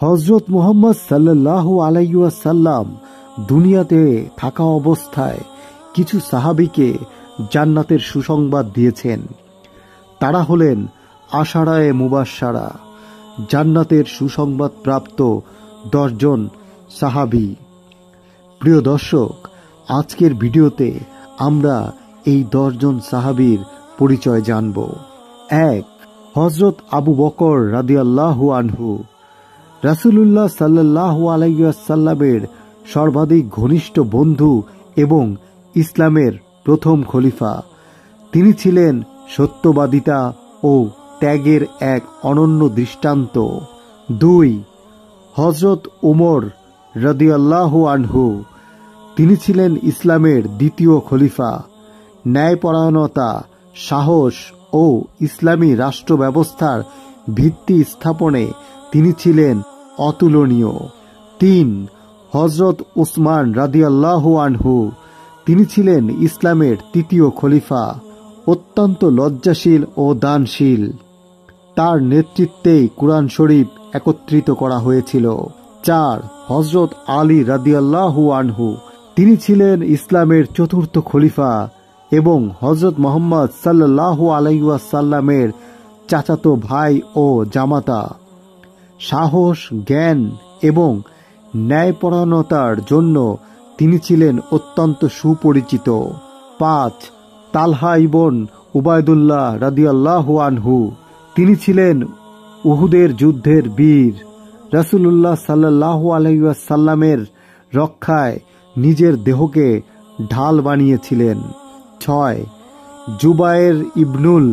হযরত মুহাম্মদ সাল্লাল্লাহু আলাইহি ওয়াসাল্লাম দুনিয়াতে থাকা অবস্থায় কিছু সাহাবীকে জান্নাতের সুসংবাদ দিয়েছেন। তারা হলেন আশারায়ে মুবাশশারা, জান্নাতের সুসংবাদ প্রাপ্ত 10 জন সাহাবী। প্রিয় দর্শক, আজকের ভিডিওতে আমরা এই 10 জন সাহাবীর পরিচয় জানব। 1. হযরত আবু বকর রাদিয়াল্লাহু আনহু। রাসূলুল্লাহ সাল্লাল্লাহু আলাইহি ওয়াসাল্লামের সর্বাধিক ঘনিষ্ঠ বন্ধু এবং ইসলামের প্রথম খলিফা। তিনি ছিলেন সত্যবাদিতা ও ত্যাগের এক অনন্য দৃষ্টান্ত। 2. হযরত উমর রাদিয়াল্লাহু আনহু। তিনি ছিলেন ইসলামের দ্বিতীয় খলিফা। ন্যায়পরায়ণতা, সাহস ও ইসলামী রাষ্ট্র ব্যবস্থার ভিত্তি স্থাপনে তিনি ছিলেন অতুলনীয়। 3. হযরত উসমান রাদিয়াল্লাহু আনহু। তিনি ছিলেন ইসলামের তৃতীয় খলিফা। অত্যন্ত লজ্জাশীল ও দানশীল। তার নেতৃত্বেই কুরআন শরীফ একত্রিত করা হয়েছিল। 4. হযরত আলী রাদিয়াল্লাহু আনহু। তিনি ছিলেন ইসলামের চতুর্থ খলিফা এবং হযরত মুহাম্মদ সাল্লাল্লাহু আলাইহি ওয়াসাল্লামের চাচাতো ভাই ও জামাতা। সাহস, জ্ঞান এবং ন্যায়পরায়ণতার জন্য তিনি ছিলেন অত্যন্ত সুপরিচিত। 5. তালহা ইবন উবাইদুল্লাহ রাদিয়াল্লাহু আনহু। তিনি ছিলেন উহুদের যুদ্ধের বীর। রাসূলুল্লাহ সাল্লাল্লাহু আলাইহি ওয়াসাল্লামের রক্ষায় নিজের দেহকে ঢাল বানিয়েছিলেন। 6. জুবায়ের ইবনুল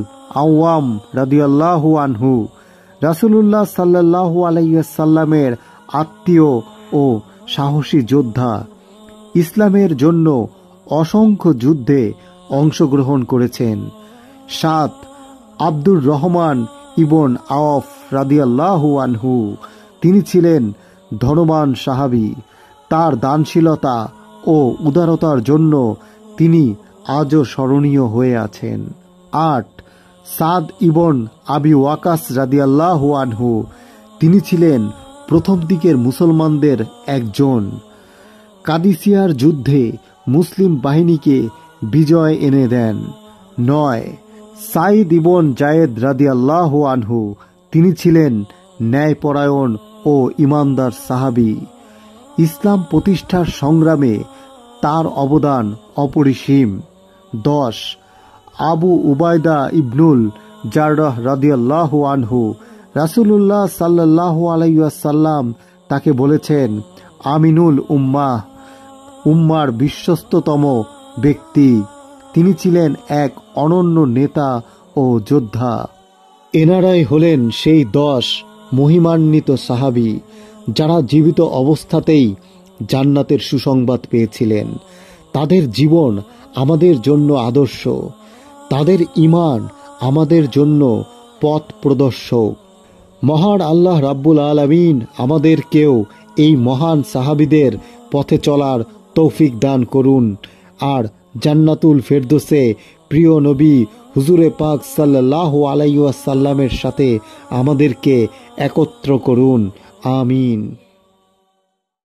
আওয়াম রাদিয়াল্লাহু আনহু। রাসূলুল্লাহ সাল্লাল্লাহু আলাইহি ওয়াসাল্লামের আত্মীয় ও সাহসী যোদ্ধা। ইসলামের জন্য অসংখ্য যুদ্ধে অংশগ্রহণ করেছেন। 7. আব্দুর রহমান ইবন আওফ রাদিয়াল্লাহু আনহু। তিনি ছিলেন ধনবান সাহাবী। তার দানশীলতা ও উদারতার জন্য তিনি আজও স্মরণীয় হয়ে আছেন। 8. সাদ ইবন আবি ওয়াকাস রাদিয়াল্লাহু আনহু। তিনি ছিলেন প্রথম দিকের মুসলমানদের একজন। কাদিসিয়ার যুদ্ধে মুসলিম বাহিনীকে বিজয় এনে দেন। 9. সাইদ ইবন জায়েদ রাদিয়াল্লাহু আনহু। তিনি ছিলেন ন্যায়পরায়ণ ও ঈমানদার সাহাবী। ইসলাম প্রতিষ্ঠার সংগ্রামে তার অবদান অপরিসীম। 10. আবু উবাইদা ইবনুল জাররাহ রাদিয়াল্লাহু আনহু। রাসূলুল্লাহ সাল্লাল্লাহু আলাইহি ওয়াসাল্লাম তাকে বলেছেন আমিনুল উম্মার বিশ্বস্ততম ব্যক্তি। তিনি ছিলেন এক অনন্য নেতা ও যোদ্ধা। এনারাই হলেন সেই 10 মহিমান্বিত সাহাবী যারা জীবিত অবস্থাতেই জান্নাতের সুসংবাদ পেয়েছিলেন। তাদের জীবন আমাদের জন্য আদর্শ, তাদের ঈমান আমাদের জন্য পথ প্রদর্শক। মহান আল্লাহ রাব্বুল আলামিন আমাদেরকেও এই মহান সাহাবীদের পথে চলার তৌফিক দান করুন আর জান্নাতুল ফেরদৌসে প্রিয় নবী হুজুরে পাক সাল্লাল্লাহু আলাইহি ওয়াসাল্লামের সাথে আমাদেরকে একত্র করুন। আমিন।